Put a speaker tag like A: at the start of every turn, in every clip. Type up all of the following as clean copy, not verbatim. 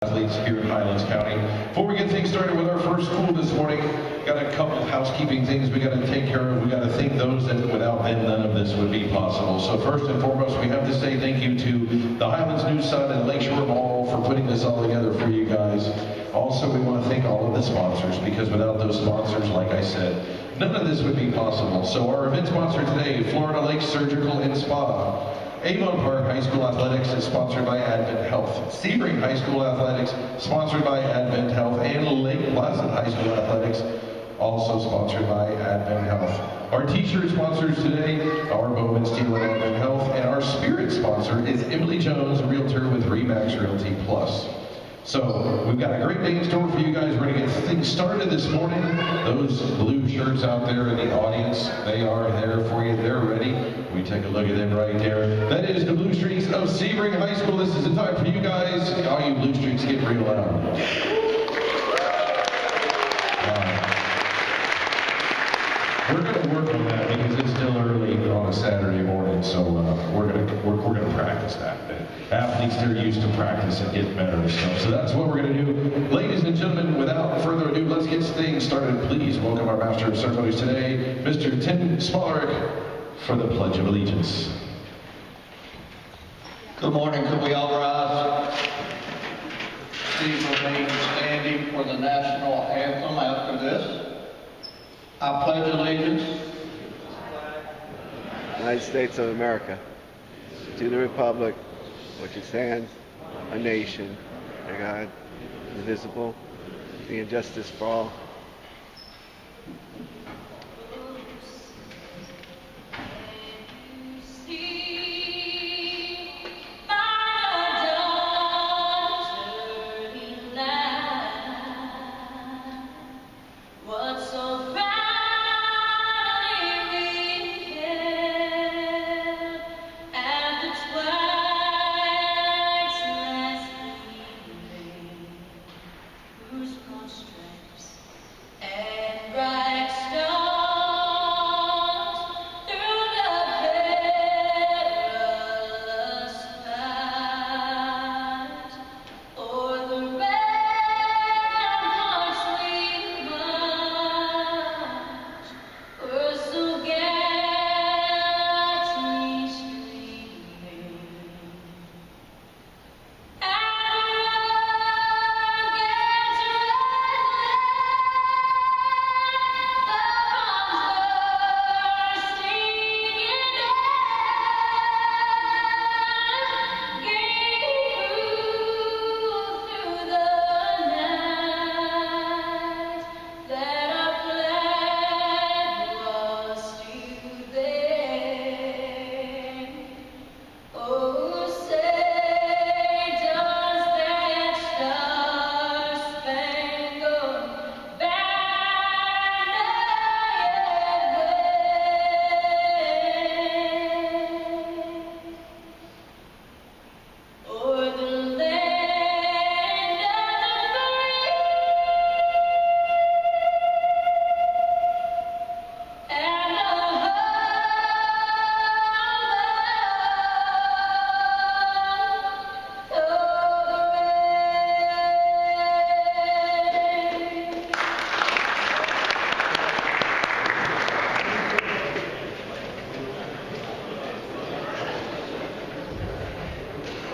A: Athletes here in Highlands County. Before we get things started with our first school this morning, got a couple of housekeeping things we got to take care of. We got to thank those that without them none of this would be possible. So first and foremost, we have to say thank you to the Highlands News Sun and Lakeshore Mall for putting this all together for you guys. Also, we want to thank all of the sponsors, because without those sponsors, like I said, none of this would be possible. So our event sponsor today, Florida Lake Surgical and Spa. Avon Park High School Athletics is sponsored by Advent Health. Sebring High School Athletics, sponsored by Advent Health. And Lake Placid High School Athletics, also sponsored by Advent Health. Our t-shirt sponsors today are Bowman Steel and Advent Health. And our spirit sponsor is Emily Jones, Realtor with Remax Realty Plus. So, we've got a great day in store for you guys. We're going to get things started this morning. Those blue shirts out there in the audience, they are there for you. They're ready. We take a look at them right there. That is the Blue Streaks of Sebring High School. This is the time for you guys. All you Blue Streaks, get real loud. We're going to work on that because it's still early on a Saturday morning, so we're going to practice that. Athletes, they're used to practice and get better and stuff, so that's what we're going to do. Ladies and gentlemen, without further ado, let's get things started. Please welcome our Master of Ceremonies today, Mr. Tim Smolarick, for the Pledge of Allegiance.
B: Good morning. Could we all rise? Please remain standing for the national anthem after this. I pledge allegiance
C: to the United States of America, to the republic which stands, a nation, under God, indivisible, with justice for all.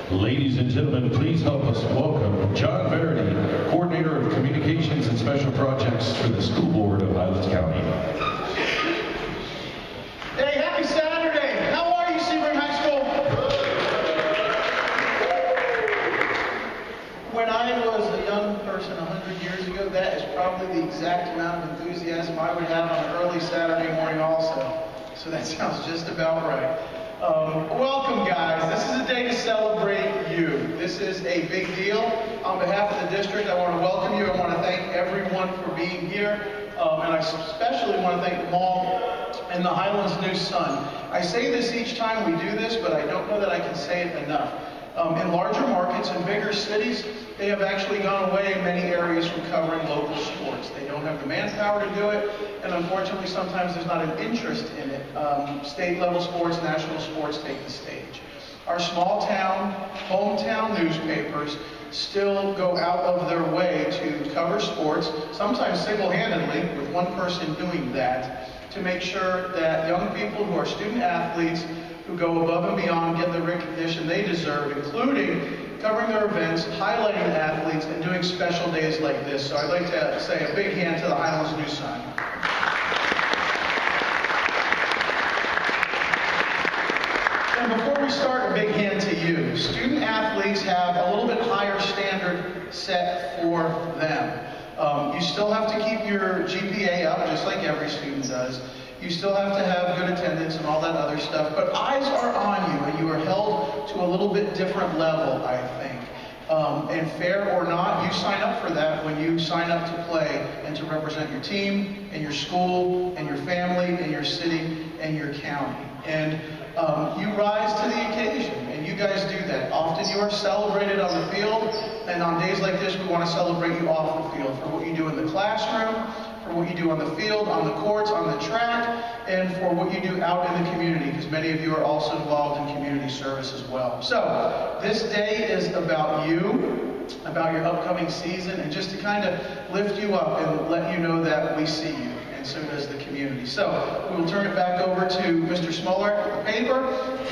A: Ladies and gentlemen, please help us welcome John Verity, Coordinator of Communications and Special Projects for the School Board of Highlands County.
D: Hey, happy Saturday! How are you, Sebring High School? When I was a young person 100 years ago, that is probably the exact amount of enthusiasm I would have on an early Saturday morning also. So that sounds just about right. Welcome, guys. This is a day to celebrate you. This is a big deal. On behalf of the district, I want to welcome you. I want to thank everyone for being here. And I especially want to thank the mall and the Highlands News Sun. I say this each time we do this, but I don't know that I can say it enough. In larger markets and bigger cities, they have actually gone away in many areas from covering local sports. They don't have the manpower to do it, and unfortunately sometimes there's not an interest in it. State level sports, national sports take the stage. Our small town, hometown newspapers still go out of their way to cover sports, sometimes single-handedly, with one person doing that, to make sure that young people who are student athletes who go above and beyond get the recognition they deserve, including covering their events, highlighting the athletes, and doing special days like this. So I'd like to say a big hand to the Highlands News Sign. And before we start, a big hand to you. Student athletes have a little bit higher standard set for them. You still have to keep your GPA up, just like every student does. You still have to have good attendance and all that other stuff. But eyes are on you, and you are held to a little bit different level, I think. And fair or not, you sign up for that when you sign up to play and to represent your team, and your school, and your family, and your city, and your county. And you rise to the occasion, and you guys do that. Often you are celebrated on the field, and on days like this, we want to celebrate you off the field for what you do in the classroom, for what you do on the field, on the courts, on the track, and for what you do out in the community, because many of you are also involved in community service as well. So, this day is about you, about your upcoming season, and just to kind of lift you up and let you know that we see you. So does the community. So we will turn it back over to Mr. Smoller at the paper,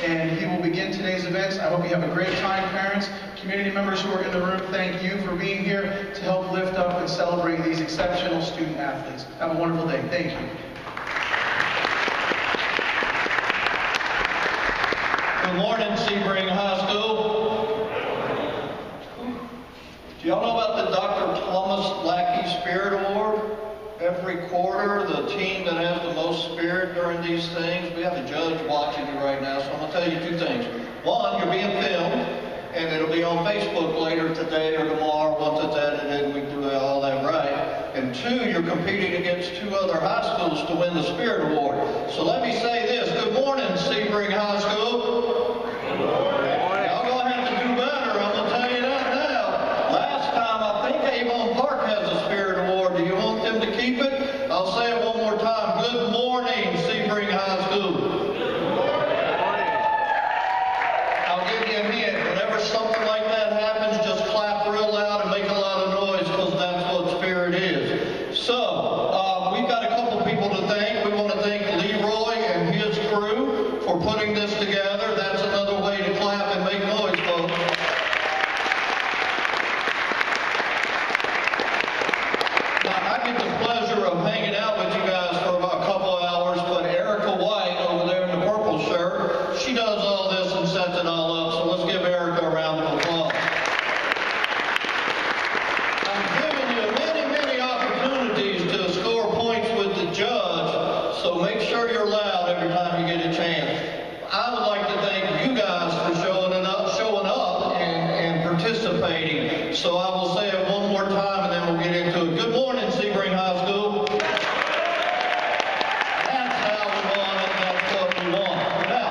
D: and he will begin today's events. I hope you have a great time, parents, community members who are in the room. Thank you for being here to help lift up and celebrate these exceptional student athletes. Have a wonderful day. Thank you.
B: Good morning, Sebring High School. Do y'all know about the Dr. Thomas Lackey Spirit Award? Every quarter, the team that has the most spirit during these things, we have a judge watching you right now, so I'm going to tell you two things. One, you're being filmed, and it'll be on Facebook later today or tomorrow once it's edited and we do all that right. And two, you're competing against two other high schools to win the Spirit Award. So let me say this. Good morning, Sebring High School. Good morning. Y'all going to have to do better, I'm going to tell you that now. Last time, I think Avon Park has a Spirit Award. Do you want them to keep it? I'll say it one more time. Good morning, Sebring High School. Good morning. I'll give you a hint. Whenever something like that happens, just clap real loud and make a lot of noise, because that's what Spirit is. So, we've got a couple people to thank. We want to thank Leroy and his crew for putting this together. That's another way to clap and make noise, folks. Now, I get the pleasure of hanging out with you guys for about a couple hours, but Erica White over there in the purple shirt, she does all this and sets it all up, so let's give Erica a round of applause. I'm giving you many, many opportunities to score points with the judge, so make sure you're loud every time you get a chance. I would like to thank you guys for showing up and participating, so I will say it one more time and then we'll get into it. Good morning, Sebring High School. That's how we want it, that's what we want. Now,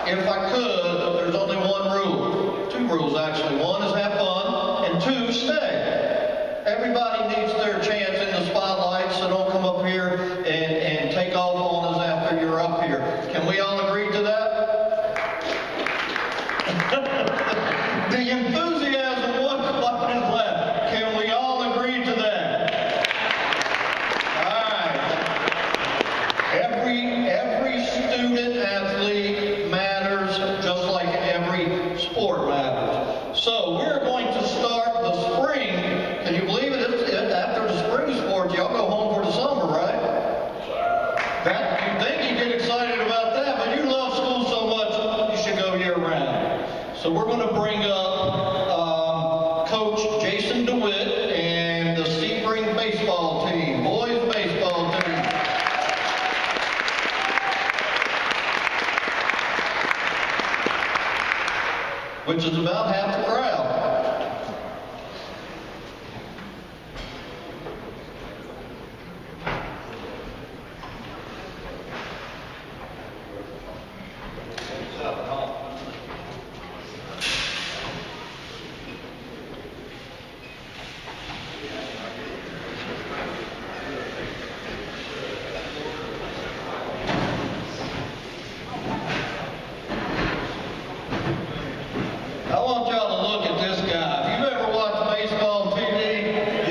B: if I could, there's only one rule. Two rules, actually. One is have fun, and two, stay. Everybody needs their chance in the spotlight, so don't come up here and take off on us after you're up here. Can we all agree to that? The enthusiasm wasn't left. Can we all agree to that? All right. Every student athlete matters, just like every sport matters. So we're going to start the spring. Can you believe it? After the spring sports, y'all go home for the summer, right? You think you get excited about that, but you love school so much, you should go year-round. So we're going to bring up Coach Jason DeWitt and the Sebring baseball team, boys baseball team. Which is about half the crowd. I want y'all to look at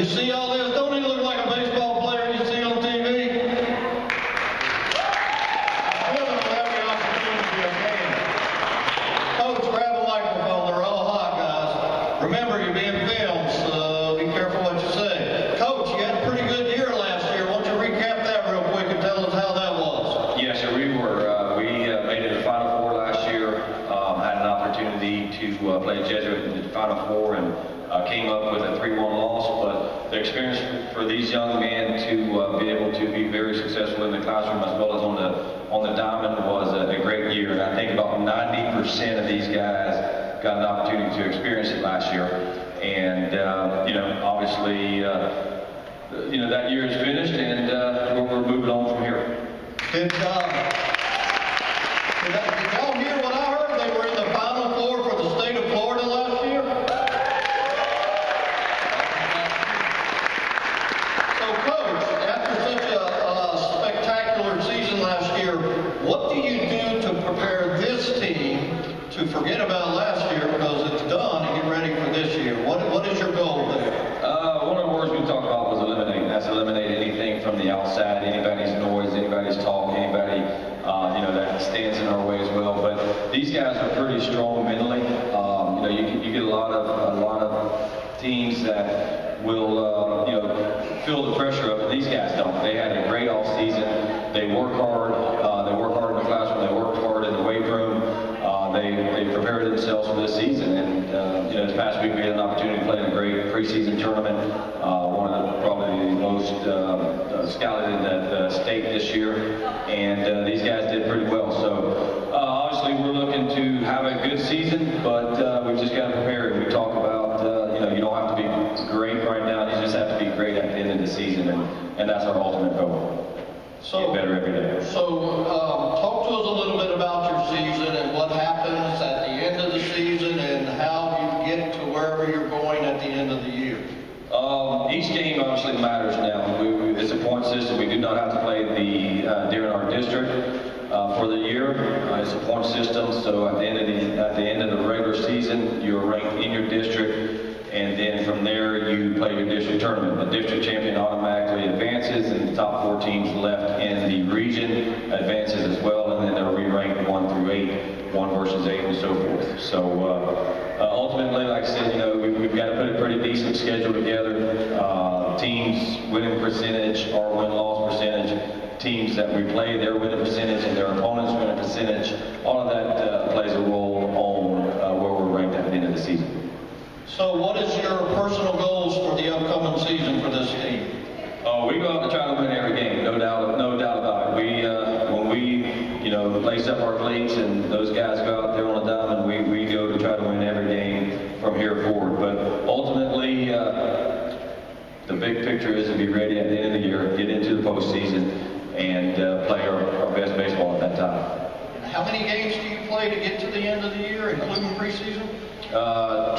B: see all this? Don't he look like a baseball player you see on TV? I'm feeling we'll have the opportunity again. Coach, grab a microphone. They're all hot, guys. Remember, you're being filmed, so be careful what you say. Coach, you had a pretty good year last year. Why don't you recap that real quick and tell us how that was?
E: Yes, sir. We made it to the Final Four last year. Had an opportunity to play Jesuit in the Final Four and came up with a 3-1 loss. But the experience for these young men to be able to be very successful in the classroom as well as on the diamond was a great year. And I think about 90% of these guys got an opportunity to experience it last year. And obviously, that year is finished, and we're moving on from here.
B: Good job. Did y'all hear what I heard? They were in the Final Four for the state of Florida last year. So, Coach, after such a spectacular season last year, what do you do to prepare this team to forget about last year because it's done and get ready for this year? What is your goal there?
E: One of the words we talked about was eliminate. That's eliminate anything from the outside, anybody's noise, anybody's talk, anybody that stands in our way as well. But these guys are pretty strong mentally. You get a lot of teams that will feel the pressure of it. These guys don't. They had a great off season. They work hard. They work hard in the classroom. They work hard in the weight room. They prepared themselves for this season. And this past week we had an opportunity to play in a great preseason tournament. One of probably the most scouted in the state this year. And these guys did pretty well. So obviously we're looking to have a good season, but we've just got to prepare. We talk about you don't have to be great right now. You just have to be great at the end of the season, and that's our ultimate goal. Get better every day.
B: So, talk to us a little bit about your season and what happens at the end of the season and how you get to wherever you're going at the end of the year.
E: Each game obviously matters now. It's a point system. We do not have to play during our district for the year. It's a point system. So at the end of the regular season, you're ranked in your district. And then from there, you play your district tournament. The district champion automatically advances, and the top 4 teams left in the region advances as well, and then they're re-ranked 1 through 8, 1 versus 8, and so forth. So ultimately, like I said, we've got to put a pretty decent schedule together. Teams' winning percentage, our win-loss percentage, teams that we play, their winning percentage, and their opponents' winning percentage, all of that plays a role on where we're ranked at the end of the season.
B: So what is your personal goals for the upcoming season for this team?
E: We go out to try to win every game, no doubt about it. When we lace up our cleats and those guys go out there on a diamond, we go to try to win every game from here forward. But ultimately, the big picture is to be ready at the end of the year, get into the postseason, and play our best baseball at that time.
B: How many games do you play to get to the end of the year, including preseason?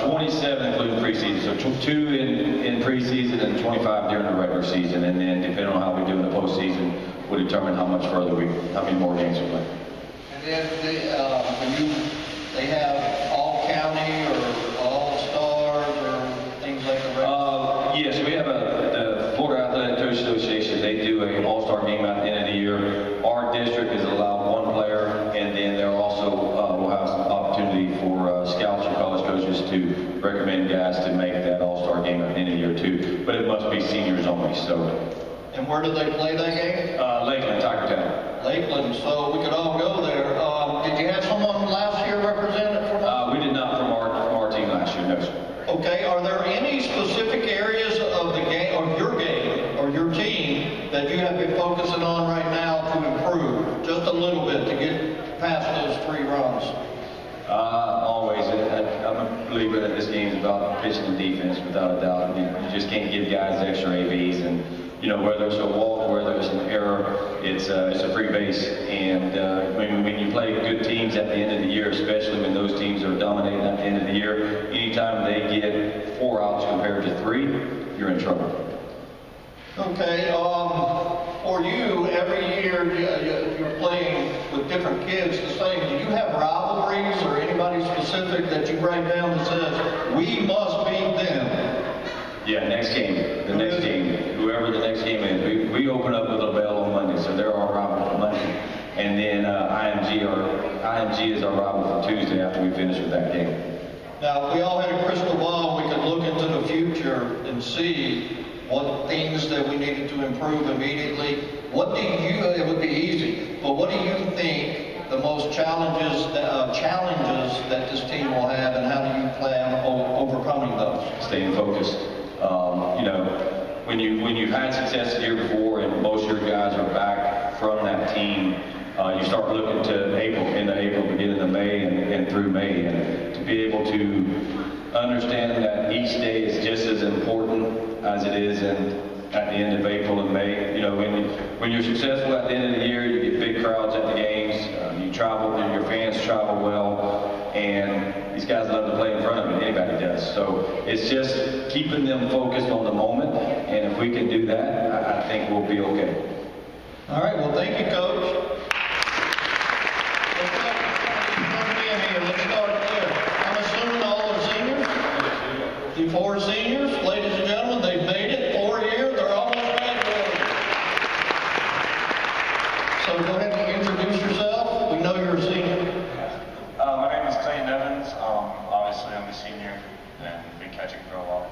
E: 27 including preseason, so 2 in preseason and 25 during the regular season, and then depending on how we do in the postseason, will determine how many more games we play.
B: And then they have all county or all stars or things like that.
E: Yes, we have the Florida Athletic Coaches Association. They do an all-star game at the end of the year. Our district is allowed 1 player, and then there also will have some opportunity for scouts or college coaches to recommend guys to make that all-star game at the end of the year too. But it must be seniors only. So.
B: And where do they play that game?
E: Lakeland, Tigertown.
B: Lakeland. So we could all go there. Did you have someone last year represented from us?
E: We did not from our team last year. No, sir.
B: Okay. Are there any specific areas of the game, or your team, that you have been focusing on right now to improve just a little bit to get past those 3 runs?
E: Always. I'm a believer that this game is about pitching and defense, without a doubt. You just can't give guys extra ABs, and whether it's a walk, whether it's an error, it's a free base. And when you play good teams at the end of the year, especially when those teams are dominating at the end of the year, anytime they get 4 outs compared to 3, you're in trouble.
B: Okay, for you, every year you're playing with different kids the same. Do you have rivalries or anybody specific that you write down that says, we must beat them?
E: Yeah, next game, the next game, whoever the next game is. We open up with LaBelle on Monday, so they're our rival for Monday. And then IMG is our rival for Tuesday after we finish with that game.
B: Now, if we all had a crystal ball, we could look into the future and see what things that we needed to improve immediately. It would be easy, but what do you think the most challenges that this team will have, and how do you plan on overcoming those?
E: Staying focused. You know, when you've had success the year before and most of your guys are back from that team, you start looking to end of April, beginning of May, and through May, and to be able to understand that each day is just as important as it is at the end of April and May. You know, when you're successful at the end of the year, you get big crowds at the games, you travel, your fans travel well, and these guys love to play in front of it, anybody does. So it's just keeping them focused on the moment, and if we can do that, I think we'll be okay.
B: All right, well, thank you, Coach. Let's start there. I'm assuming all are seniors? The 4 seniors, ladies and gentlemen, they've made it 4 years. They're almost graduating. So go ahead and introduce yourself. We know you're a senior.
F: My name is Clayton Evans. Obviously, I'm a senior and been catching for a while.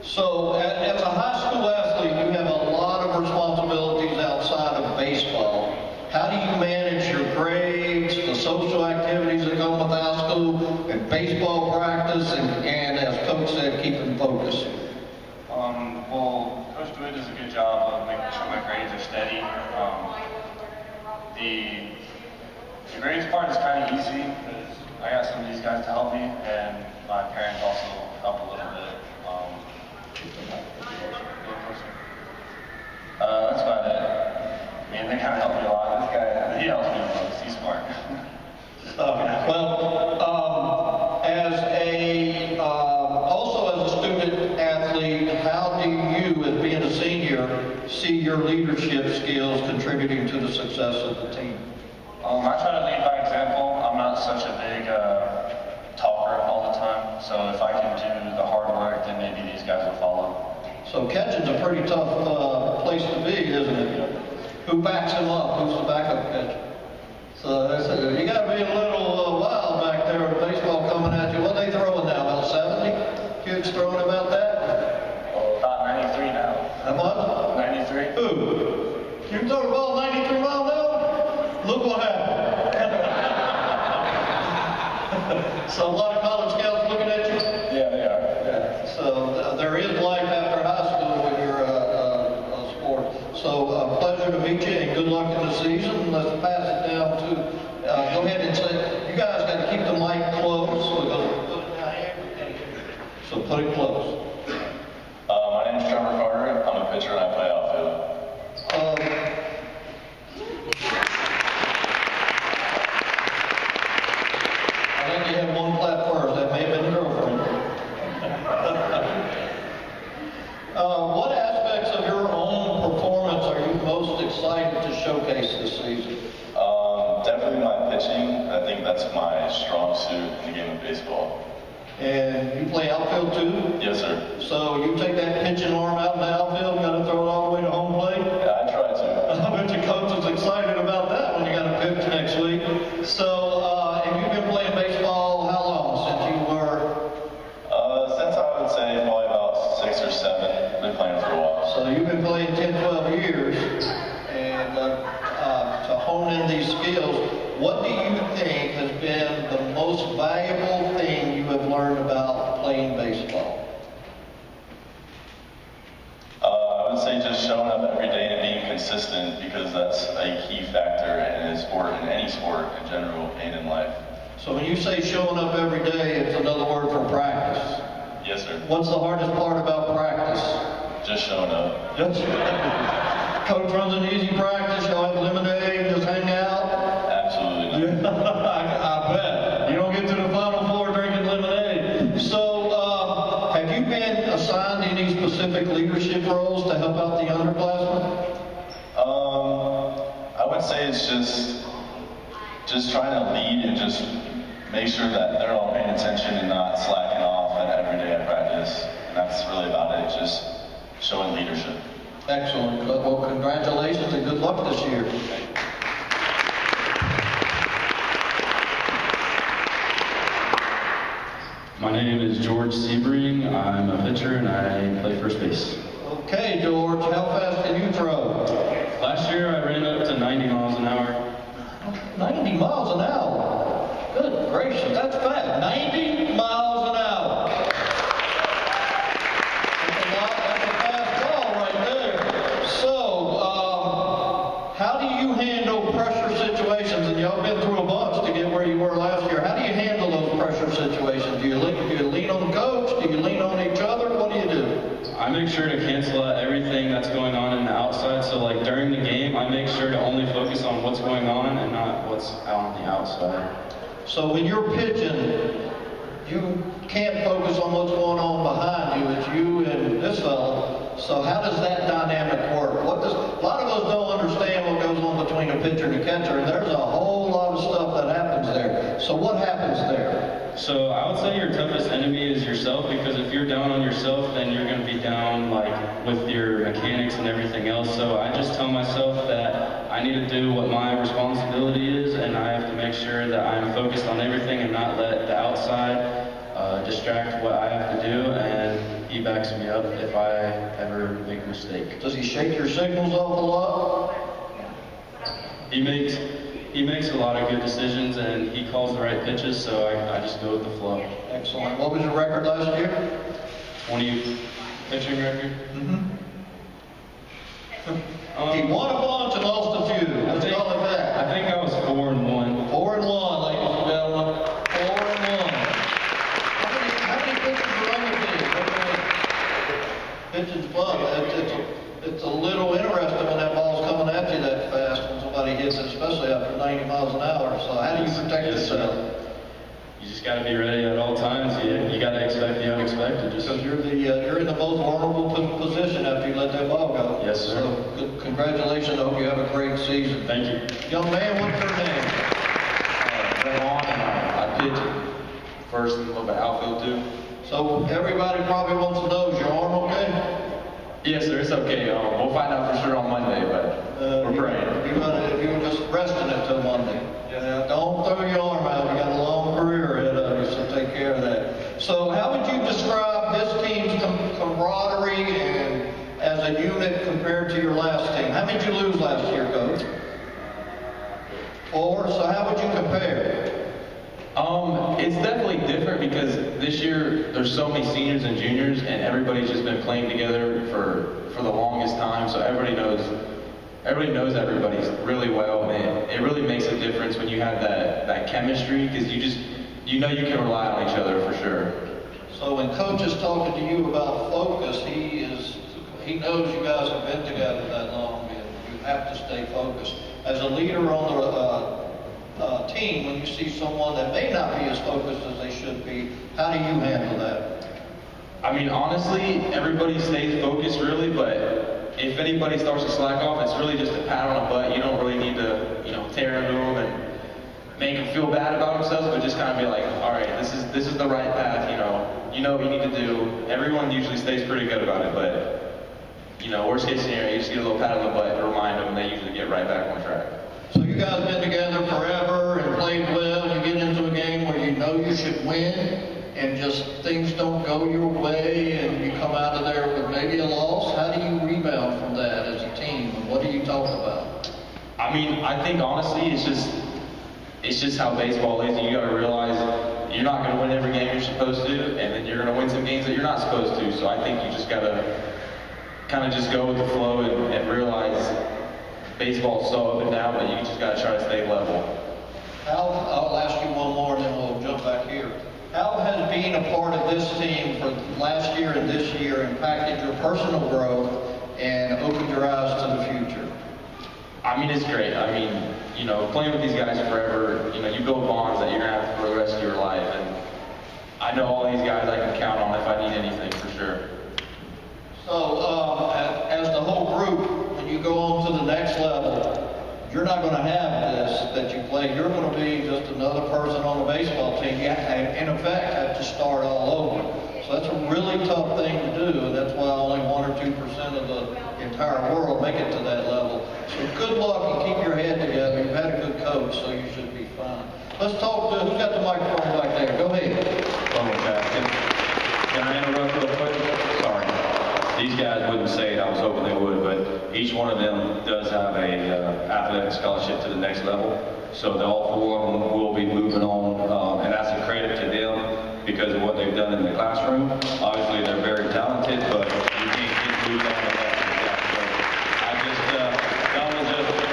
B: So as a high school athlete, you have a lot of responsibilities outside of baseball. How do you manage your grades, the social activities that come with high school, and baseball practice, and as Coach said, keeping focus?
F: Well, Coach Dwight does a good job of making sure my grades are steady. The grades part is kind of easy because I got some of these guys to help me, and my parents also help a little bit. That's about it. I mean, they kind of help me a lot. This guy, he helps me a lot. He's smart.
B: Also as a student athlete, how do you, as being a senior, see your leadership skills contributing to the success of the team?
F: I try to lead by example. I'm not such a big talker all the time, so if I can do the hard work, then maybe these guys will follow.
B: So catching's a pretty tough place to be, isn't it? Who backs him up? Who's the backup catcher? So you got to be a little wild back there with baseball coming at you. What are they throwing now? About 70? Kids throwing about that?
F: Well, about 93 now.
B: How much?
F: 93.
B: Who? You throw the ball 93 miles an hour? Look what happened. So a lot of college scouts looking at you?
F: Yeah, they are.
B: Yeah. So there is life after high school when you're a sport. So pleasure to meet you and good luck in the season. Let's pass it down to, go ahead and say, you guys got to keep the mic close. So put it down here. So put it close.
F: My name is Trevor Carter. I'm a pitcher and I play outfield.
B: I think you had one clap first. That may have been the girlfriend. What aspects of your own performance are you most excited to showcase this season?
F: Definitely my pitching. I think that's my strong suit in the game of baseball.
B: And you play outfield too?
F: Yes, sir.
B: So you take that pitching arm out in the outfield, got to throw it all the way to home plate?
F: Yeah, I try to.
B: I bet your coach is excited about that when you got to pitch next week. So, and you've been playing baseball how long? Since you were?
F: Since I would say probably about 6 or 7. Been playing for a while.
B: So you've been playing 10, 12 years, and to hone in these skills, what do you think has been the most valuable thing you have learned about playing baseball?
F: I would say just showing up every day and being consistent, because that's a key factor in a sport, in any sport in general, and in life.
B: So when you say showing up every day, it's another word for practice.
F: Yes, sir.
B: What's the hardest part about practice?
F: Just showing up.
B: Coach runs an easy practice, y'all have lemonade, just hang out.
F: Absolutely not.
B: I bet. You don't get to the final floor drinking lemonade. So, have you been assigned any specific leadership roles to help out the underclassmen?
F: I would say it's just trying to lead and just make sure that they're all paying attention and not slacking off, and every day I practice. And that's really about it. It's just showing leadership.
B: Excellent. Well, congratulations and good luck this year.
G: My name is George Sebring. I'm a pitcher and I play first base.
B: Okay, George, how fast can you throw?
G: Last year I ran up to 90 miles an hour.
B: 90 miles an hour. Good gracious, that's fast. 90 miles an hour. That's a fast ball right there. So, how do you handle pressure situations? And y'all been through a bunch to get where you were last year. How do you handle those pressure situations? Do you lean on the coach? Do you lean on each other? What do you do?
G: I make sure to cancel out everything that's going on in the outside. So like during the game, I make sure to only focus on what's going on and not what's out on the outside.
B: So when you're pitching, you can't focus on what's going on behind you. It's you and this fellow. So how does that dynamic work? A lot of us don't understand what goes on between a pitcher and a catcher, and there's a whole lot of stuff that happens there. So what happens there?
G: So I would say your toughest enemy is yourself, because if you're down on yourself, then you're going to be down like with your mechanics and everything else. So I just tell myself that I need to do what my responsibility is, and I have to make sure that I'm focused on everything and not let the outside distract what I have to do, and he backs me up if I ever make a mistake.
B: Does he shake your signals off a lot?
G: He makes a lot of good decisions, and he calls the right pitches, so I just go with the flow.
B: Excellent. What was your record last year?
G: 20 pitching record.
B: He won a bunch and lost a few. Let's call it that.
G: I think I was 4-1.
B: 4-1, ladies and gentlemen. 4-1. How many pitches are on the team? Pitching's fun. It's a little interesting when that ball's coming at you that fast when somebody hits it, especially after 90 miles an hour. So how do you protect yourself?
G: You just got to be ready at all times. You got to expect the unexpected.
B: Because you're in the most vulnerable position after you let that ball go.
G: Yes, sir.
B: So congratulations. I hope you have a great season.
G: Thank you.
B: Young man, what's your name?
H: I pitch first and a little bit outfield too.
B: So everybody probably wants to know, is your arm okay?
H: Yes, sir, it's okay. We'll find out for sure on Monday, but we're praying.
B: You were just resting it till Monday. Yeah, don't throw your arm out. You got a long career ahead of you, so take care of that. So how would you describe this team's camaraderie and as a unit compared to your last team? How many did you lose last year, Coach? 4. So how would you compare?
H: It's definitely different because this year there's so many seniors and juniors, and everybody's just been playing together for the longest time. So everybody knows everybody really well, and it really makes a difference when you have that chemistry, because you know you can rely on each other for sure.
B: So when Coach is talking to you about focus, he knows you guys have been together that long, and you have to stay focused. As a leader on the team, when you see someone that may not be as focused as they should be, how do you handle that?
H: I mean, honestly, everybody stays focused really, but if anybody starts to slack off, it's really just a pat on the butt. You don't really need to, tear into them and make them feel bad about themselves, but just kind of be like, all right, this is the right path. You know what you need to do. Everyone usually stays pretty good about it, but worst case scenario, you just get a little pat on the butt to remind them, and they usually get right back on track.
B: So you guys have been together forever and played well. You get into a game where you know you should win, and just things don't go your way, and you come out of there with maybe a loss. How do you rebound from that as a team, and what do you talk about?
H: I mean, I think honestly, it's just how baseball is. You got to realize you're not going to win every game you're supposed to, and then you're going to win some games that you're not supposed to. So I think you just got to kind of just go with the flow and realize baseball's so up and down, but you just got to try to stay level.
B: I'll ask you one more, and then we'll jump back here. How has being a part of this team for last year and this year impacted your personal growth and opened your eyes to the future?
H: I mean, it's great. I mean, playing with these guys forever, you build bonds that you're going to have for the rest of your life. And I know all these guys I can count on if I need anything, for sure.
B: So, as the whole group, when you go on to the next level, you're not going to have this that you play. You're going to be just another person on the baseball team. You, in effect, have to start all over. So So that's a really tough thing to do, and that's why only 1 or 2% of the entire world make it to that level. So good luck and keep your head together. You've had a good coach, so you should be fine. Let's talk to, who's got the microphone back there? Go ahead.
E: Oh, Captain. Can I interrupt real quick? Sorry. These guys wouldn't say it, I was hoping they would, but each one of them does have a athletic scholarship to the next level. So all 4 of them will be moving on, and that's a credit to them because of what they've done in the classroom. Obviously, they're very talented, but you can't get moved on to that.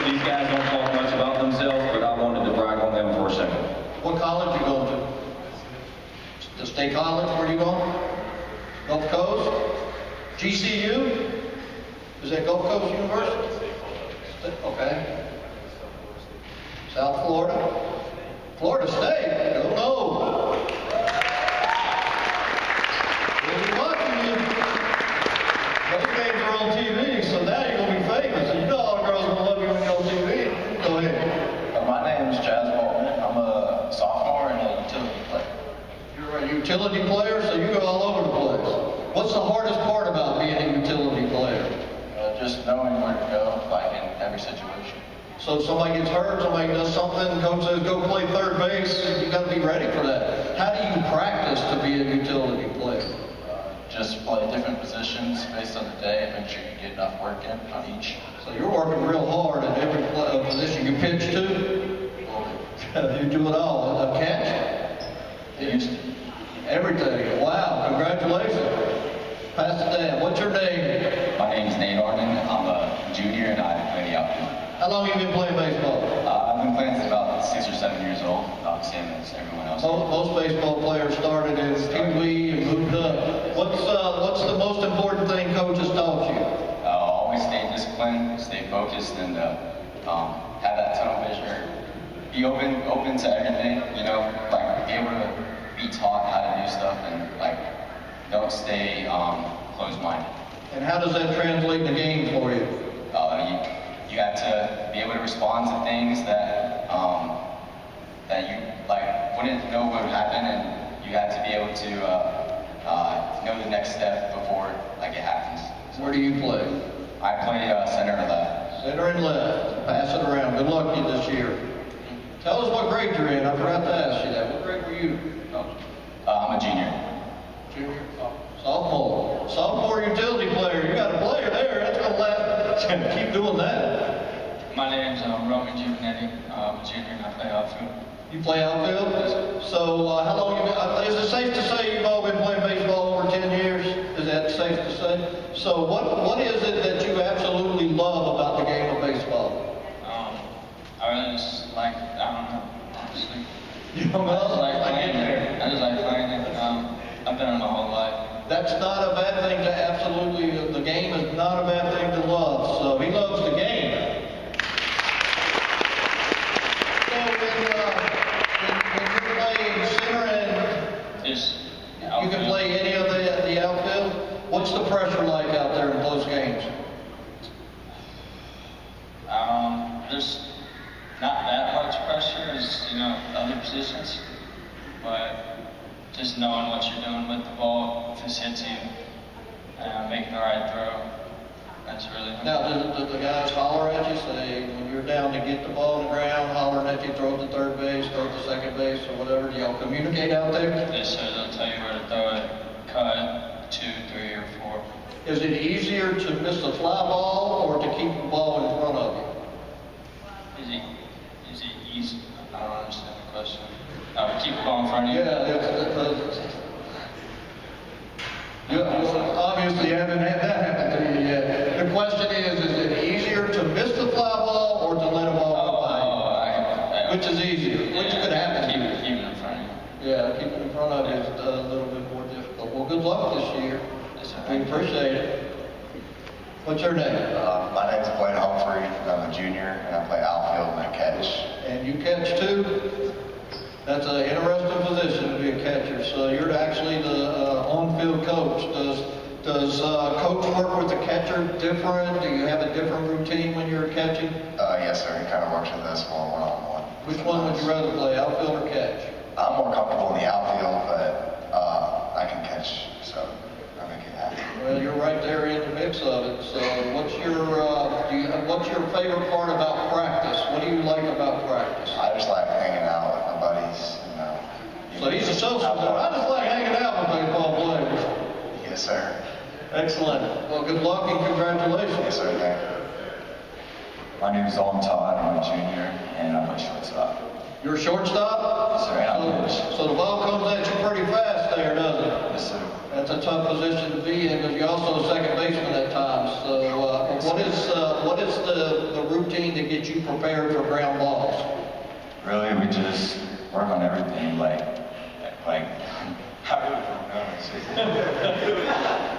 E: These guys don't talk much about themselves, but I wanted to brag on them for a second.
B: What college you going to? The State College, where you going? Gulf Coast? GCU? Is that Gulf Coast University? Okay. South Florida? Florida State? Don't know. We'll be watching you. Those games are on TV, so now you're going to be famous. You know all girls will love you when you're on TV. Go ahead.
I: My name is Jazz Baldwin. I'm a sophomore and a utility player.
B: You're a utility player, so you go all over the place. What's the hardest part about being a utility player?
I: Just knowing where to go, like in every situation.
B: So if somebody gets hurt, somebody does something, coach says go play third base, you got to be ready for that. How do you practice to be a utility player?
I: Just play different positions based on the day and make sure you get enough work in on each.
B: So you're working real hard at every position. You pitch too? You do it all. A catch?
I: It used to.
B: Everything. Wow, congratulations. Pass it down. What's your name?
I: My name is Nate Arden. I'm a junior and I play the outfield.
B: How long have you been playing baseball?
I: I've been playing since about 6 or 7 years old, same as everyone else.
B: Most baseball players started as Pee-wee and moved up. What's the most important thing coach has taught you?
I: Always stay disciplined, stay focused, and have that tunnel vision. Be open to everything, you know, like be able to be taught how to do stuff and like don't stay closed-minded.
B: And how does that translate to game for you?
I: You have to be able to respond to things that that you like wouldn't know would happen, and you have to be able to know the next step before like it happens.
B: So where do you play?
I: I play center and left.
B: Center and left. Pass it around. Good luck to you this year. Tell us what grade you're in. I forgot to ask you that. What grade were you?
I: I'm a junior.
B: Junior? Sophomore. Sophomore utility player. You got a player there. That's going to last. Keep doing that.
J: My name's Roman Giovanetti. I'm a junior and I play outfield.
B: You play outfield? So how long have you been? Is it safe to say you've all been playing baseball over 10 years? Is that safe to say? So what is it that you absolutely love about the game of baseball?
J: I really just like, I don't know, honestly.
B: You don't know?
J: I just like playing it. I just like playing it. I've done it my whole life.
B: That's not a bad thing to absolutely, the game is not a bad thing to love. So he loves the game. So when you're playing center and
J: Just
B: you can play any of the outfield, what's the pressure like out there in close games?
J: There's not that much pressure as, you know, other positions, but just knowing what you're doing with the ball, if it hits you, making the right throw, that's really
B: Now, do the guys holler at you, say, when you're down to get the ball on the ground, hollering at you, throw it to third base, throw it to second base, or whatever? Do y'all communicate out there?
J: They say they'll tell you where to throw it, cut, 2, 3, or 4.
B: Is it easier to miss a fly ball or to keep the ball in front of you?
J: Is it easy? I don't understand the question. Keep the ball in front of you?
B: Obviously, you haven't had that happen to you yet. The question is it easier to miss the fly ball or to let a ball go by? Which is easier? Which could happen to you?
J: Keep it in front of you.
B: Yeah, keep it in front of you is a little bit more difficult. Well, good luck this year. We appreciate it. What's your name?
K: My name's Blaine Humphrey. I'm a junior, and I play outfield and I catch.
B: And you catch too? That's an interesting position to be a catcher. So you're actually the on-field coach. Does coach work with the catcher different? Do you have a different routine when you're catching?
K: Yes, sir. He kind of works with us more one-on-one.
B: Which one would you rather play, outfield or catch?
K: I'm more comfortable in the outfield, but I can catch. So
B: Well, you're right there in the mix of it. So what's your favorite part about practice? What do you like about practice?
K: I just like hanging out with my buddies, you know.
B: So he's a social guy. I just like hanging out with baseball players.
K: Yes, sir.
B: Excellent. Well, good luck and congratulations.
K: Yes, sir. Thank you.
I: My name is Dalton Todd. I'm a junior, and I'm a shortstop.
B: You're a shortstop?
I: Yes, sir. And I'm pitch.
B: So the ball comes at you pretty fast there, doesn't it?
I: Yes, sir.
B: That's a tough position to be in, because you're also a second baseman at times. So what is the routine to get you prepared for ground balls?
I: Really, we just work on everything, like how do we pronounce it?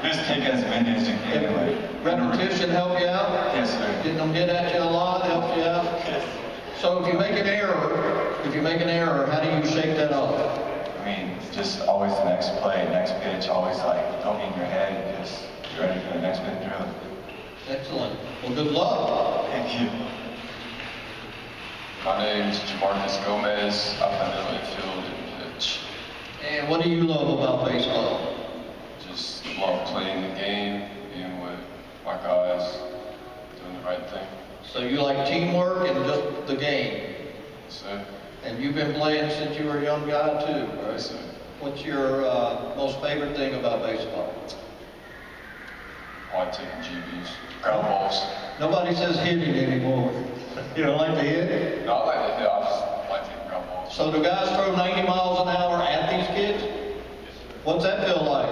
I: Just take as many as you can.
B: Repetition help you out?
I: Yes, sir.
B: Getting them hit at you a lot helps you out?
I: Yes.
B: So if you make an error, how do you shake that off?
I: I mean, just always the next play, next pitch, always like don't in your head, just be ready for the next pitch drill.
B: Excellent. Well, good luck.
I: Thank you.
L: My name is Jamarcus Gomez. I play middle infield and pitch.
B: And what do you love about baseball?
L: Just love playing the game, being with my guys, doing the right thing.
B: So you like teamwork and just the game?
L: Yes, sir.
B: And you've been playing since you were a young guy too, right?
L: Yes, sir.
B: What's your most favorite thing about baseball?
L: I like taking GBs, ground balls.
B: Nobody says hitting anymore. You don't like to hit?
L: No, I like to hit. I just like taking ground balls.
B: So do guys throw 90 miles an hour at these kids? What's that feel like?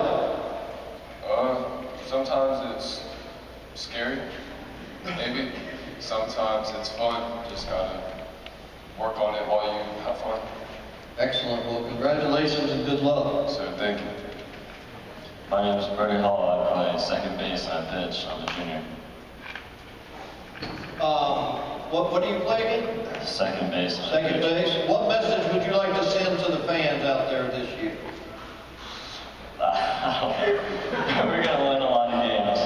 L: Sometimes it's scary, maybe. Sometimes it's fun. Just gotta work on it while you have fun.
B: Excellent. Well, congratulations and good luck.
L: So thank you.
E: My name is Brody Hall. I play second base and I pitch. I'm a junior.
B: What do you play again?
E: Second base.
B: Second base. What message would you like to send to the fans out there this year?
E: We're gonna win a lot of games.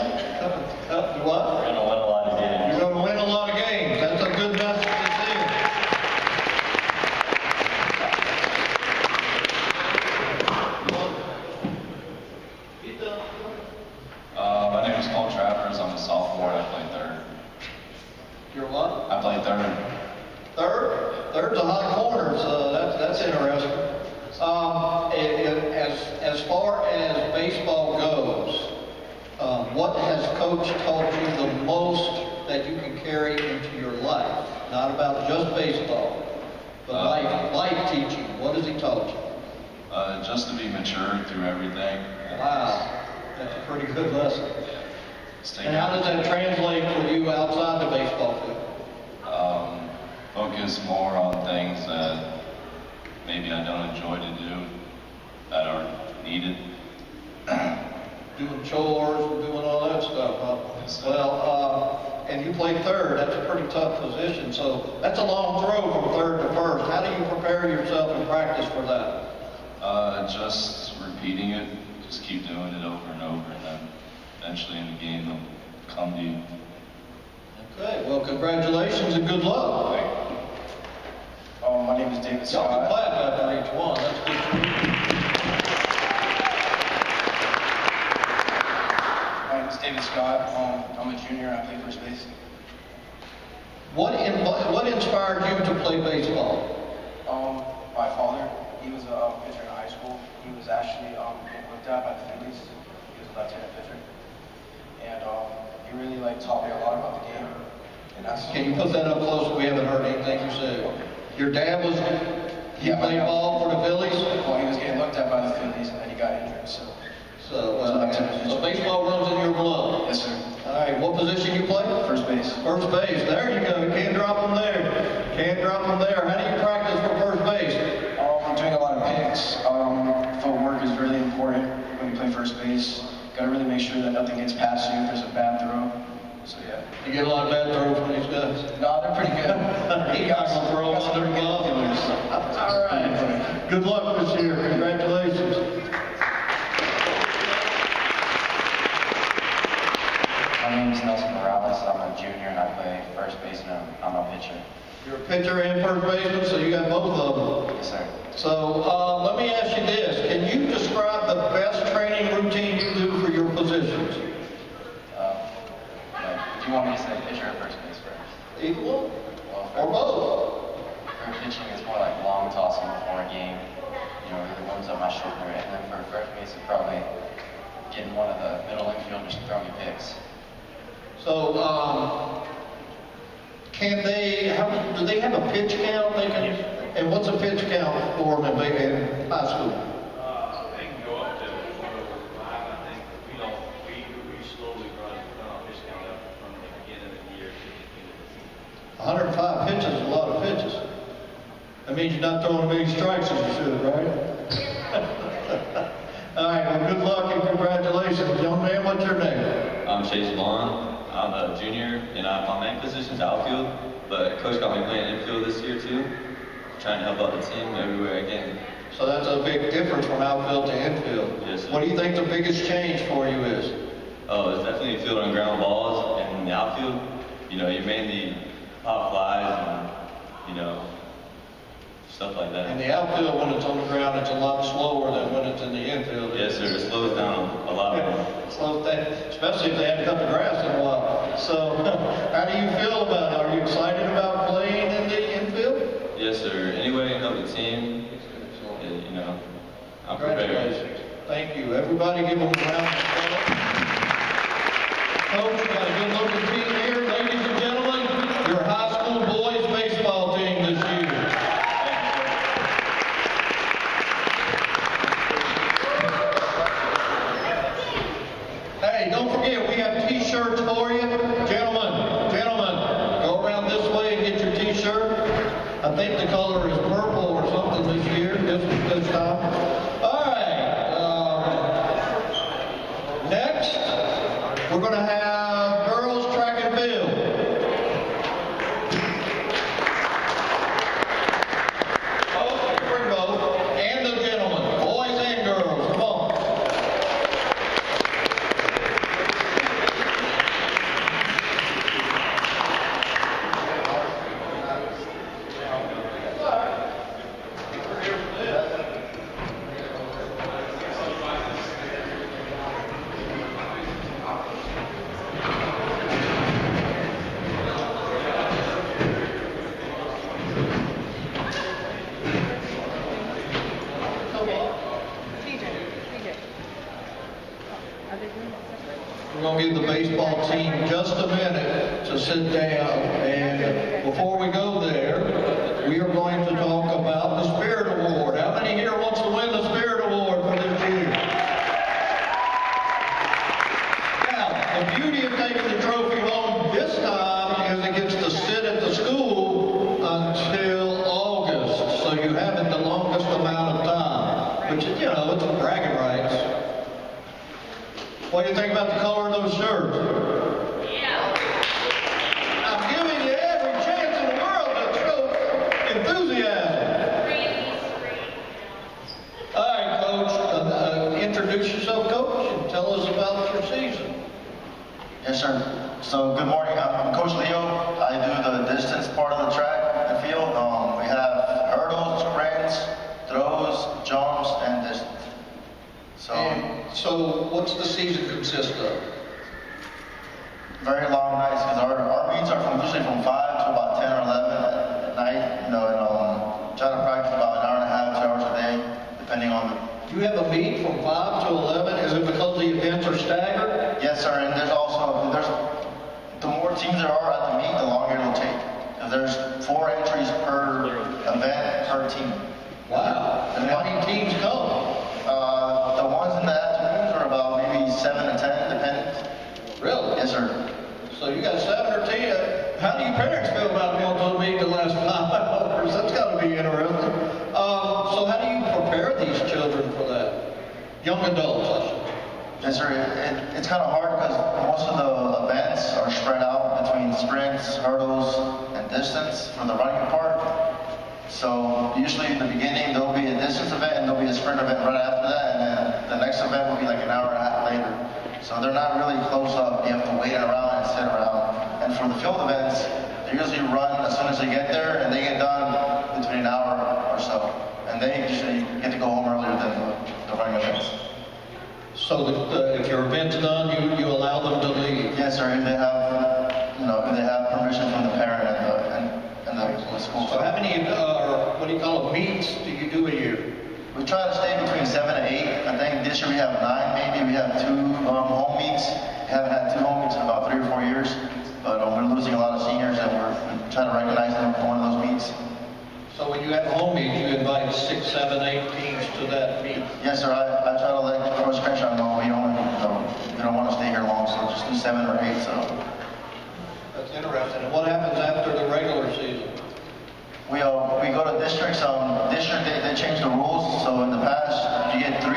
B: What?
E: We're gonna win a lot of games.
B: You're going to win a lot of games. That's a good message to send.
L: My name is Paul Travers. I'm a sophomore. I play third.
B: You're what?
L: I play third.
B: Third? Third's a hot corner, so that's interesting. As far as baseball goes, what has Coach taught you the most that you can carry into your life? Not about just baseball, but life teaching. What has he taught you?
L: Just to be mature through everything.
B: Wow, that's a pretty good lesson.
L: Stay
B: And how does that translate for you outside the baseball field?
L: Focus more on things that maybe I don't enjoy to do, that are needed.
B: Doing chores, doing all that stuff, huh?
L: Yes,
B: Well, and you play third. That's a pretty tough position. So that's a long throw from third to first. How do you prepare yourself in practice for that?
L: Just repeating it, just keep doing it over and over, and then eventually in the game they'll come to you.
B: Okay, well, congratulations and good luck.
M: My name is David
B: Y'all
M: Scott.
B: can clap after each one. That's good for you.
M: My name is David Scott. I'm a junior and I play first base.
B: What inspired you to play baseball?
M: My father, he was a pitcher in high school. He was actually being looked at by the Phillies. He was a left-handed pitcher. And he really taught me a lot about the game. And that's
B: Can you put that up close? We haven't heard anything you said. Your dad was, he played ball for the Phillies?
M: Well, he was getting looked at by the Phillies and then he got injured, so.
B: So baseball runs in your blood?
M: Yes, sir.
B: All right, what position you play?
M: First base.
B: First base, there you go. You can't drop them there. Can't drop them there. How do you practice for first base?
M: I'm doing a lot of picks. Footwork is really important when you play first base. Got to really make sure that nothing gets past you if there's a bad throw. So yeah.
B: You get a lot of bad throws from these guys?
M: No, they're pretty good.
B: He got some throws under the glove. All right. Good luck this year. Congratulations.
N: My name is Nelson Morales. I'm a junior and I play first base and I'm a pitcher.
B: You're a pitcher and first baseman, so you got both of them.
N: Yes, sir.
B: So let me ask you this. Can you describe the best training routine you do for your positions?
N: Do you want me to say pitcher or first base first?
B: Either one, or both.
N: For pitching, it's more like long tossing before a game. You know, really warms up my shoulder. And then for first base, it's probably getting one of the middle infielders to throw me picks.
B: So, do they have a pitch count? And what's a pitch count for them in high school?
O: They can go up to 5, I think. We slowly run pitch count up from the beginning of the year to the end of the season.
B: 105 pitches is a lot of pitches. That means you're not throwing as many strikes as you should, right? All right, well, good luck and congratulations. Young man, what's your name?
P: I'm Chase Vaughn. I'm a junior, and my main position is outfield, but Coach got me playing infield this year too, trying to help out the team everywhere I can.
B: So that's a big difference from outfield to infield.
P: Yes, sir.
B: What do you think the biggest change for you is?
P: Oh, it's definitely fielding ground balls, and in the outfield, you know, you mainly pop flies and, you know, stuff like that.
B: In the outfield, when it's on the ground, it's a lot slower than when it's in the infield.
P: Yes, sir. It slows down a lot.
B: It slows down, especially if they have to cut the grass in a while. So, how do you feel about it? Are you excited about playing in the infield?
P: Yes, sir. Anyway, help the team. You know, I'm prepared.
B: Congratulations. Thank you. Everybody give them a round of applause. Coach, got a good looking team here. Ladies and gentlemen, your high school boys baseball team this year. Hey, don't forget, we have t-shirts for you. Gentlemen, go around this way and get your t-shirt. I think the color is purple or something this year, this time. All right. Next, we're going to have girls track and field. Oh, bring both. And the gentlemen, boys and girls. Come on. We're going to give the baseball team just a minute to sit down, and before we go there, we are going to talk about the Spirit Award. How many here wants to win the Spirit Award for this year? Now, the beauty of taking the trophy home this time is it gets to sit at the school until August, so you have it the longest amount of time, which, you know, it's a bragging rights. What do you think about the color of those shirts? Yeah. I'm giving you every chance in the world to show enthusiasm. All right, Coach. Introduce yourself, Coach, and tell us about your season.
K: Yes, sir. So, good morning. I'm Coach Leo. I do the distance part of the track and field. We have hurdles, sprints, throws, jumps, and distance.
B: So what's the season consist of?
K: Very long nights, because our meets are usually from 5 to about 10 or 11 at night, you know, and trying to practice about an hour and a half, 2 hours a day, depending on the...
B: You have a meet from 5 to 11? Is it because the events are staggered?
K: Yes, sir, and the more teams there are at the meet, the longer it'll take. Because there's 4 entries per event, per team.
B: Wow. And how many teams come?
K: The ones in the afternoons are about maybe 7 to 10, depending.
B: Really?
K: Yes, sir.
B: So you got 7 or 10. How do your parents feel about going to the meet the last 5 hours? That's got to be interesting. So how do you prepare these children for that? Young adults, I should.
K: Yes, sir. It's kind of hard because most of the events are spread out between sprints, hurdles, and distance for the running part. So usually in the beginning there'll be a distance event and there'll be a sprint event right after that, and then the next event will be like an hour and a half later. So they're not really close up. You have to wait around and sit around. And for the field events, they usually run as soon as they get there, and they get done between an hour or so. And they usually get to go home earlier than the running events.
B: So if your event's done, you allow them to leave?
K: Yes, sir. If they have, if they have permission from the parent and the school.
B: So how many, what do you call it, meets do you do a year?
K: We try to stay between 7 and 8. I think this year we have 9 maybe. We have 2 home meets. We haven't had 2 home meets in about 3 or 4 years. But we're losing a lot of seniors and we're trying to recognize them for one of those meets.
B: So when you have home meets, you invite 6, 7, 8 teams to that meet?
K: Yes, sir. I try to let Coach Crenshaw know we don't want to stay here long, so just do 7 or 8. So
B: that's interesting. And what happens after the regular season?
K: We go to districts. They changed the rules. So in the past, you get 3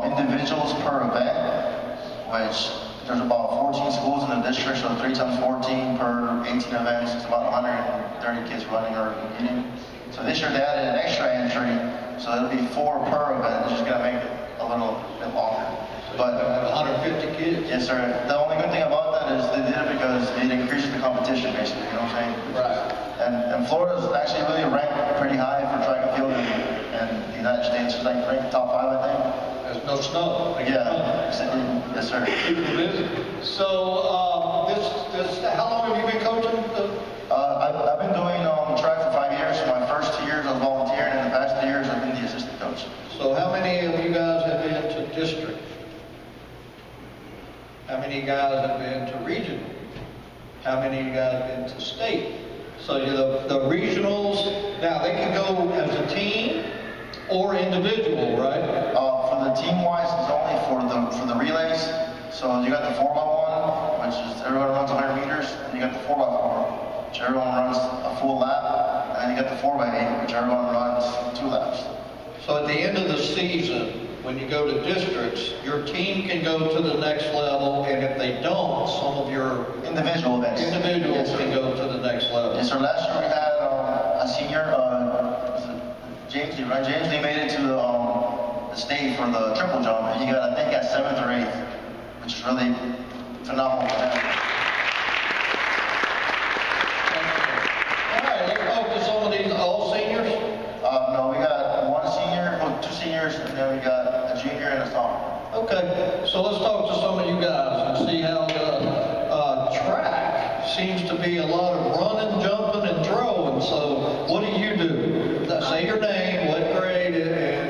K: individuals per event, which there's about 14 schools in the district, so 3 times 14 per 18 events. It's about 130 kids running or competing. So this year they added an extra entry, so it'll be 4 per event. It's just gonna make it a little bit longer. But
B: 150 kids.
K: Yes, sir. The only good thing about that is they did it because it increases the competition, basically. You know what I'm saying?
B: Right.
K: And Florida's actually really ranked pretty high for track and field in the United States. It's like ranked top 5, I think.
B: There's no snow.
K: Yeah. Yes, sir.
B: So how long have you been coaching?
K: I've been doing track for 5 years. My first 2 years I was volunteering, and the past 2 years I've been the assistant coach.
B: So how many of you guys have been to district? How many guys have been to regional? How many of you guys have been to state? So the regionals, now they can go as a team or individual, right?
K: For the team-wise, it's only for the relays. So you got the 4x1, which is everyone runs 100 meters, and you got the 4x4, which everyone runs a full lap, and then you got the 4x8, which everyone runs 2 laps.
B: So at the end of the season, when you go to districts, your team can go to the next level, and if they don't, some of your
K: individuals
B: can go to the next level.
K: Yes, sir. Last year we had a senior, James Lee, right? James Lee made it to the state for the triple jump, and he got, I think, at 7th or 8th, which is really phenomenal for him.
B: All right, let's focus on these all seniors.
K: No, we got 1 senior, 2 seniors, and then we got a junior and a sophomore.
B: Okay, so let's talk to some of you guys and see how track seems to be a lot of running, jumping, and throwing. So what do you do? Say your name, what grade, and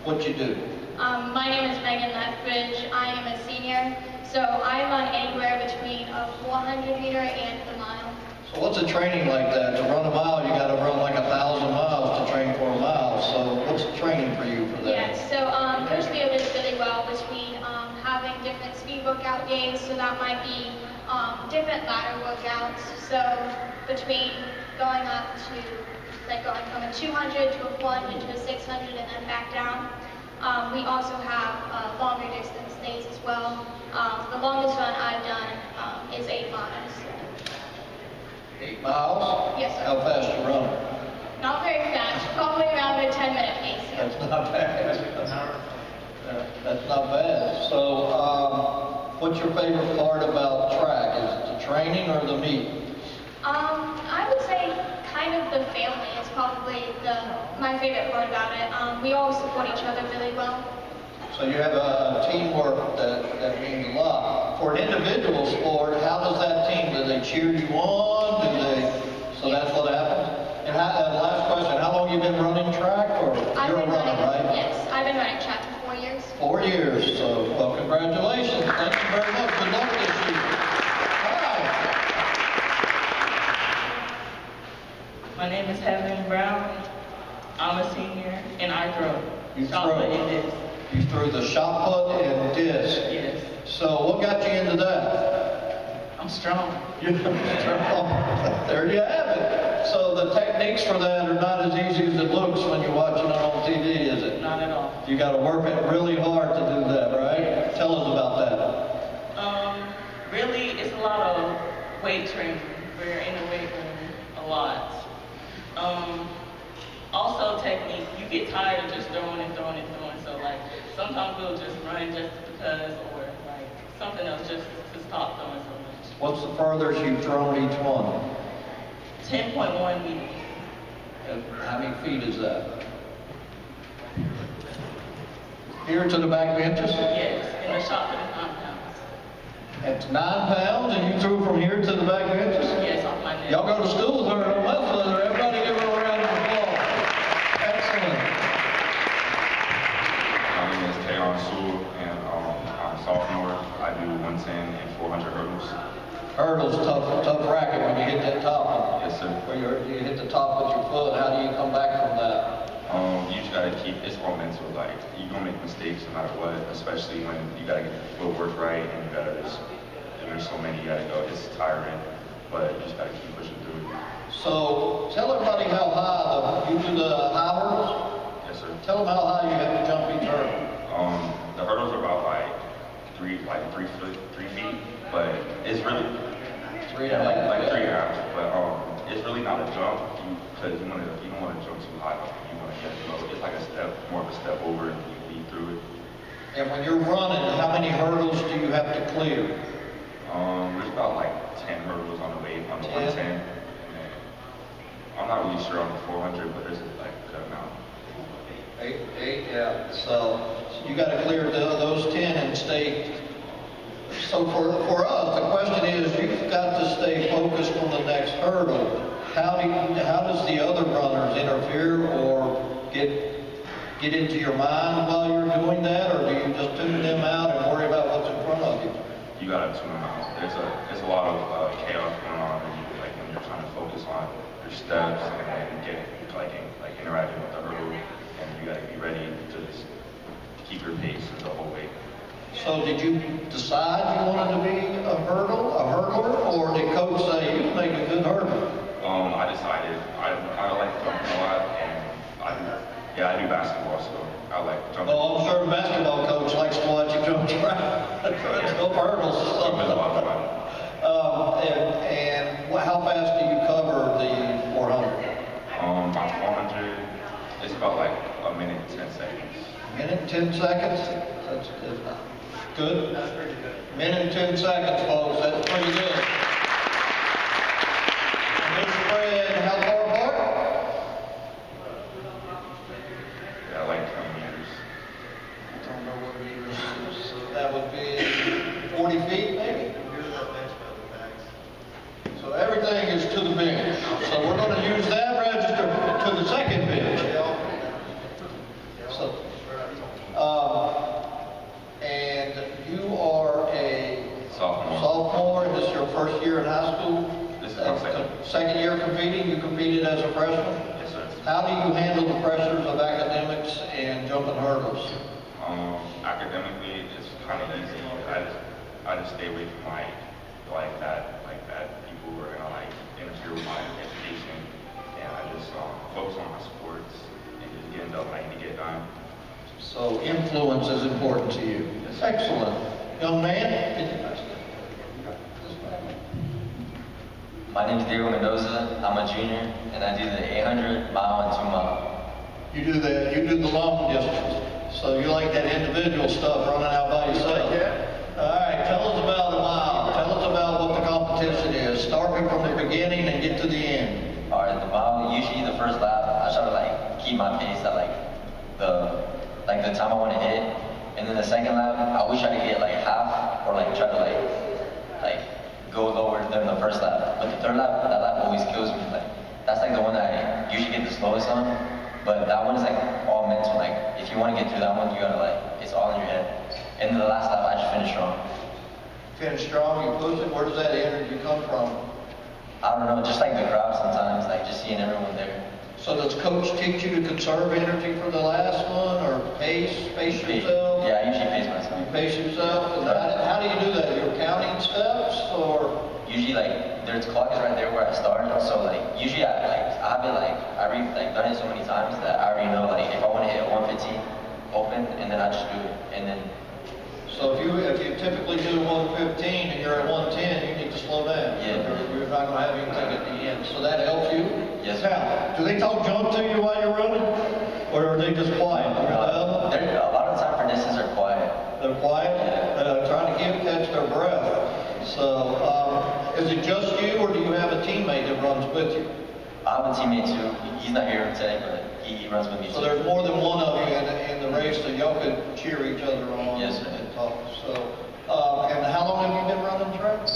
B: what you do.
Q: My name is Megan Lethbridge. I am a senior, so I run anywhere between a 400 meter and the mile.
B: So what's a training like that? To run a mile, you got to run like 1,000 miles to train for a mile. So what's the training for you for that?
Q: Yeah, so Coach Theo did it really well between having different speed workout days, so that might be different ladder workouts. So between going up to, like going from a 200 to a 400 to a 600 and then back down. We also have longer distance days as well. The longest run I've done is 8 miles.
B: 8 miles?
Q: Yes, sir.
B: How fast you run?
Q: Not very fast, probably around a 10-minute pace.
B: That's not bad. That's not bad. So, what's your favorite part about track? Is it the training or the meet?
Q: I would say kind of the family is probably my favorite part about it. We all support each other really well.
B: So you have a teamwork that means a lot. For an individual sport, how does that team, do they cheer you on? So that's what happens? And last question, how long have you been running track? Or you're a runner, right?
Q: Yes, I've been running track for 4 years.
B: 4 years, so well, congratulations. Thank you very much. Good luck this year. All right.
R: My name is Heaven Brown. I'm a senior, and I throw.
B: You
R: shot
B: throw.
R: put and disc.
B: You threw the shot put and disc.
R: Yes.
B: So what got you into that?
R: I'm strong.
B: You're strong. There you have it. So the techniques for that are not as easy as it looks when you're watching it on TV, is it?
R: Not at all.
B: You got to work it really hard to do that, right? Tell us about that.
R: Really, it's a lot of weight training. We're in the weight room a lot. Also technique. You get tired of just throwing and throwing and throwing. So like sometimes we'll just run just because, or like something else just to stop throwing so much.
B: What's the furthest you've thrown each one?
R: 10.1 meters.
B: And how many feet is that? Here to the back benches?
R: Yes, in the shop at 9 pounds.
B: At 9 pounds, and you threw from here to the back benches?
R: Yes, off my neck.
B: Y'all go to school with her, don't mess with her. Everybody give her a round of applause. Excellent.
S: My name is Tayon Sewell, and I'm a sophomore. I do 110 and 400 hurdles.
B: Hurdles, tough racket when you hit that top one.
S: Yes, sir.
B: Where you hit the top with your foot. How do you come back from that?
S: You just gotta keep, it's all mental, like, you're gonna make mistakes no matter what, especially when you gotta get the footwork right, and you gotta just, and there's so many you gotta go, it's tiring, but you just gotta keep pushing through.
B: So, tell everybody how high, you do the high hurdles?
S: Yes, sir.
B: Tell them how high you have to jump each hurdle.
S: The hurdles are about like 3 feet, but it's really,
B: 3.5.
S: Yeah, like 3.5, but it's really not a jump, because you don't want to jump too high, you want to get low. It's like a step, more of a step over, and you lead through it.
B: And when you're running, how many hurdles do you have to clear?
S: There's about like 10 hurdles on the way, on the 110. And I'm not really sure on the 400, but there's like a good amount.
B: Eight, yeah. So you got to clear those 10 and stay. So for us, the question is, you've got to stay focused on the next hurdle. How does the other runners interfere or get into your mind while you're doing that, or do you just tune them out and worry about what's in front of you?
S: You gotta tune them out. There's a lot of chaos going on, and when you're trying to focus on your steps and get interacting with the hurdle, and you gotta be ready to just keep your pace the whole way.
B: So did you decide you wanted to be a hurdler, or did coach say you make a good hurdler?
S: I decided I like jumping a lot, and I do basketball, so I like jumping.
B: Oh, I'm sure the basketball coach likes to watch you jump around. Go hurdles.
S: Jumping a lot of fun.
B: And how fast do you cover the 400?
S: My 400, it's about like a minute and 10 seconds.
B: Minute and 10 seconds? That's good. Good? That's pretty good. Minute and 10 seconds, folks. That's pretty good. And this spread, how far apart?
S: Yeah, like 20 meters.
B: I don't know what meters is. So that would be 40 feet, maybe? So everything is to the bench. So we're going to use that register to the second bench. So, and you are a sophomore. This is your first year in high school?
S: This is my second.
B: Second year competing? You competed as a freshman?
S: Yes, sir.
B: How do you handle the pressures of academics and jumping hurdles?
S: Academically, it's kind of easy. I just stay away from like that people who are gonna interfere with my education, and I just focus on my sports and just getting done what I need to get done.
B: So influence is important to you.
S: Yes.
B: Excellent. Young man?
N: My name is Diego Mendoza. I'm a junior, and I do the 800 mile and 2 mile.
B: You do the long distance. So you like that individual stuff, running out by yourself. All right, tell us about a mile. Tell us about what the competition is. Starting from the beginning and get to the end.
N: All right, the mile, usually the first lap, I try to keep my pace at the time I want to hit. And then the second lap, I wish I could get half or try to go lower than the first lap. But the third lap, that lap always kills me. That's the one that I usually get the slowest on. But that one is all mental. If you want to get through that one, you gotta it's all in your head. And then the last lap, I just finished strong.
B: Finish strong, you push it. Where does that energy come from?
N: I don't know, just the crowd sometimes, just seeing everyone there.
B: So does coach teach you to conserve energy for the last one, or pace yourself?
N: Yeah, I usually pace myself.
B: You pace yourself? And how do you do that? You're counting steps, or?
N: Usually, there's clock is right there where I start. So usually I have it done it so many times that I already know if I want to hit 115 open, and then I just do it, and then.
B: So if you typically do 115 and you're at 110, you need to slow down.
N: Yeah.
B: You're not going to have anything at the end. So that helps you?
N: Yes.
B: Now, do they talk junk to you while you're running? Or are they just quiet?
N: A lot of the time for distance are quiet.
B: They're quiet? Trying to catch their breath. So, is it just you, or do you have a teammate that runs with you?
N: I have a teammate too. He's not here today, but he runs with me
B: So
N: too.
B: there's more than one of you in the race, so y'all could cheer each other on.
N: Yes, sir.
B: And talk. So, and how long have you been running track?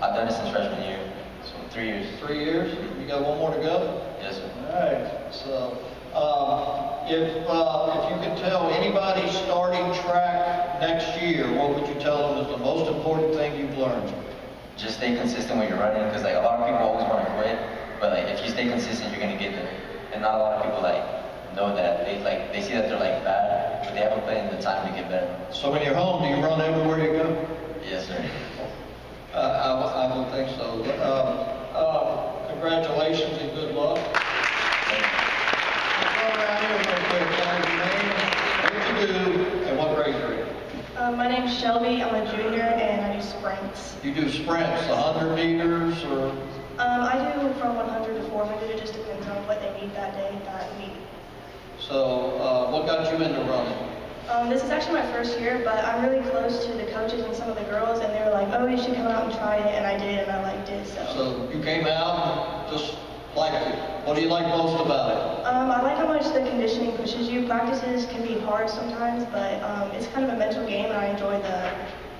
N: I've done it since freshman year, so 3 years.
B: 3 years? You got one more to go?
N: Yes, sir.
B: All right. So, if you could tell anybody starting track next year, what would you tell them is the most important thing you've learned?
N: Just stay consistent when you're running, because like a lot of people always want to quit, but like if you stay consistent, you're gonna get there. And not a lot of people like know that. They see that they're like bad, but they haven't put in the time to get better.
B: So when you're home, do you run everywhere you go?
N: Yes, sir.
B: I don't think so. Congratulations and good luck. Let's go around here real quick. Tell us your name, what you do, and what grade you're in.
T: My name's Shelby. I'm a junior and I do sprints.
B: You do sprints, 100 meters, or?
T: I do from 100 to 400. It just depends on what they need that day, that week.
B: So, what got you into running?
T: This is actually my first year, but I'm really close to the coaches and some of the girls, and they were like, "Oh, you should come out and try it," and I did, and I liked it.
B: So you came out and just liked it. What do you like most about it?
T: I like how much the conditioning pushes you. Practices can be hard sometimes, but it's kind of a mental game, and I enjoy the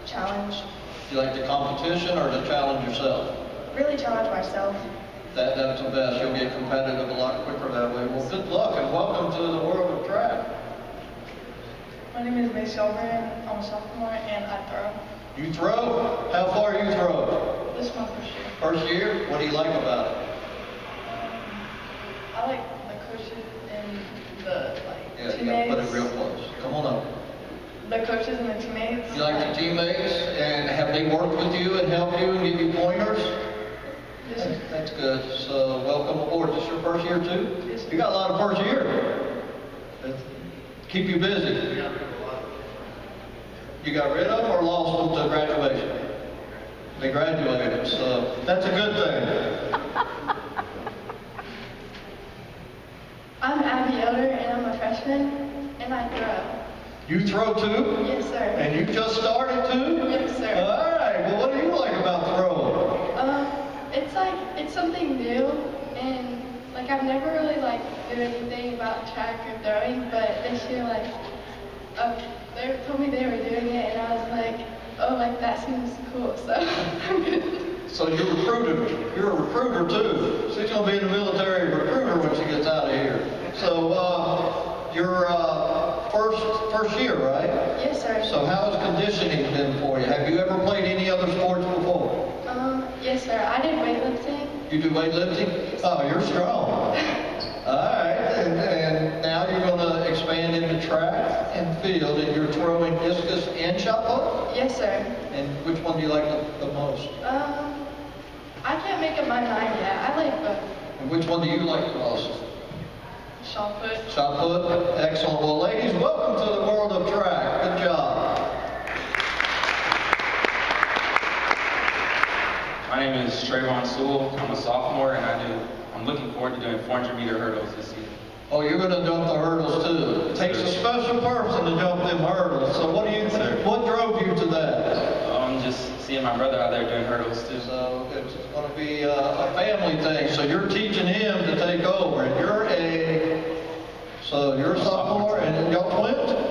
T: challenge.
B: Do you like the competition or the challenge yourself?
T: Really challenge myself.
B: That's the best. You'll get competitive a lot quicker that way. Well, good luck and welcome to the world of track.
T: My name is Sebring. I'm a sophomore, and I throw.
B: You throw? How far you throw?
T: This is my first year.
B: First year? What do you like about it?
T: I like the coaches and the
B: Yeah, you
T: teammates.
B: gotta put it real close. Come on up.
T: The coaches and the teammates.
B: You like the teammates, and have they worked with you and helped you and give you pointers?
T: Yes, sir.
B: That's good. So welcome aboard. This your first year too?
T: Yes, sir.
B: You got a lot of first year. Keep you busy. You got rid of them or lost them to graduation? They graduated, so that's a good thing.
T: I'm Abby Elder, and I'm a freshman, and I throw.
B: You throw too?
T: Yes, sir.
B: And you just started too?
T: Yes, sir.
B: All right. Well, what do you like about throwing?
T: It's something new, and like I've never really like did anything about track or throwing, but this year they told me they were doing it, and I was like, oh, like that seems cool, so I'm good.
B: So you're a recruiter too. She's gonna be in the military recruiter when she gets out of here. So you're first year, right?
T: Yes, sir.
B: So how has conditioning been for you? Have you ever played any other sports before?
T: Yes, sir. I did weightlifting.
B: You do weightlifting? Oh, you're strong. All right, and now you're gonna expand into track and field, and you're throwing discus and shot put?
T: Yes, sir.
B: And which one do you like the most?
T: I can't make up my mind yet. I like both.
B: And which one do you like the most?
T: Shot put.
B: Shot put? Excellent. Well, ladies, welcome to the world of track. Good job.
G: My name is Trayvon Sewell. I'm a sophomore, and I'm looking forward to doing 400-meter hurdles this season.
B: Oh, you're going to jump the hurdles too. It takes a special person to jump them hurdles. So what drove you to that?
G: I'm just seeing my brother out there doing hurdles too.
B: So it's going to be a family thing. So you're teaching him to take over, and you're a sophomore, and y'all twins?